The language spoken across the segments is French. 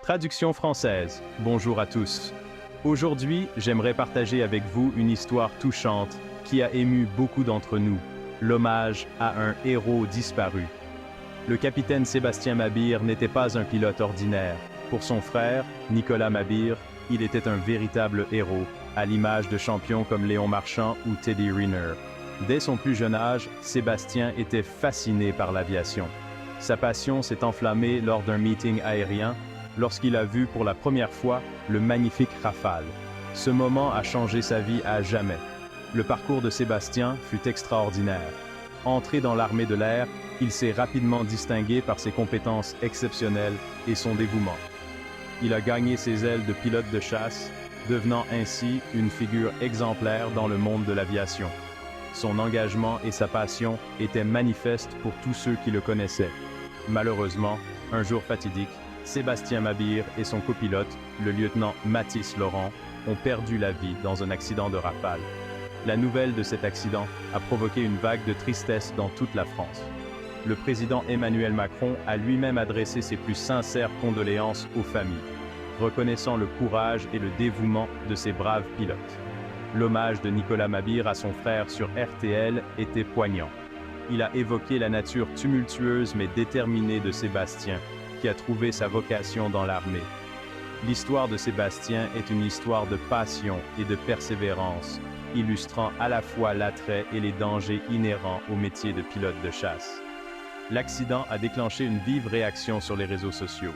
Traduction française. Bonjour à tous. Aujourd'hui, j'aimerais partager avec vous une histoire touchante qui a ému beaucoup d'entre nous, l'hommage à un héros disparu. Le capitaine Sébastien Mabir n'était pas un pilote ordinaire. Pour son frère, Nicolas Mabir, il était un véritable héros, à l'image de champions comme Léon Marchand ou Teddy Riner. Dès son plus jeune âge, Sébastien était fasciné par l'aviation. Sa passion s'est enflammée lors d'un meeting aérien, lorsqu'il a vu pour la première fois le magnifique Rafale. Ce moment a changé sa vie à jamais. Le parcours de Sébastien fut extraordinaire. Entré dans l'armée de l'air, il s'est rapidement distingué par ses compétences exceptionnelles et son dévouement. Il a gagné ses ailes de pilote de chasse, devenant ainsi une figure exemplaire dans le monde de l'aviation. Son engagement et sa passion étaient manifestes pour tous ceux qui le connaissaient. Malheureusement, un jour fatidique, Sébastien Mabir et son copilote, le lieutenant Mathis Laurent, ont perdu la vie dans un accident de Rafale. La nouvelle de cet accident a provoqué une vague de tristesse dans toute la France. Le président Emmanuel Macron a lui-même adressé ses plus sincères condoléances aux familles, reconnaissant le courage et le dévouement de ces braves pilotes. L'hommage de Nicolas Mabir à son frère sur RTL était poignant. Il a évoqué la nature tumultueuse mais déterminée de Sébastien, qui a trouvé sa vocation dans l'armée. L'histoire de Sébastien est une histoire de passion et de persévérance, illustrant à la fois l'attrait et les dangers inhérents au métier de pilote de chasse. L'accident a déclenché une vive réaction sur les réseaux sociaux.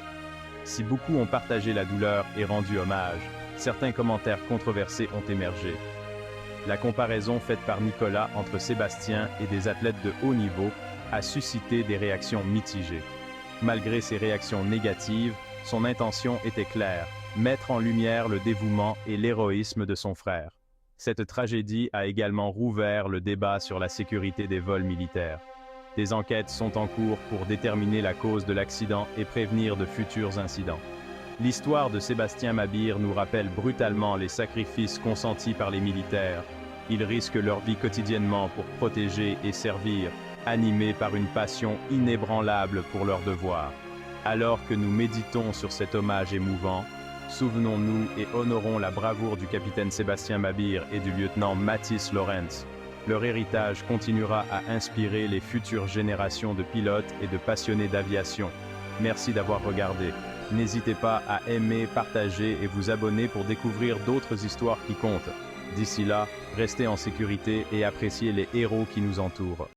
Si beaucoup ont partagé la douleur et rendu hommage, certains commentaires controversés ont émergé. La comparaison faite par Nicolas entre Sébastien et des athlètes de haut niveau a suscité des réactions mitigées. Malgré ces réactions négatives, son intention était claire, mettre en lumière le dévouement et l'héroïsme de son frère. Cette tragédie a également rouvert le débat sur la sécurité des vols militaires. Des enquêtes sont en cours pour déterminer la cause de l'accident et prévenir de futurs incidents. L'histoire de Sébastien Mabir nous rappelle brutalement les sacrifices consentis par les militaires. Ils risquent leur vie quotidiennement pour protéger et servir, animés par une passion inébranlable pour leur devoir. Alors que nous méditons sur cet hommage émouvant, souvenons-nous et honorons la bravoure du capitaine Sébastien Mabir et du lieutenant Mathis Laurent. Leur héritage continuera à inspirer les futures générations de pilotes et de passionnés d'aviation. Merci d'avoir regardé. N'hésitez pas à aimer, partager et vous abonner pour découvrir d'autres histoires qui comptent. D'ici là, restez en sécurité et appréciez les héros qui nous entourent.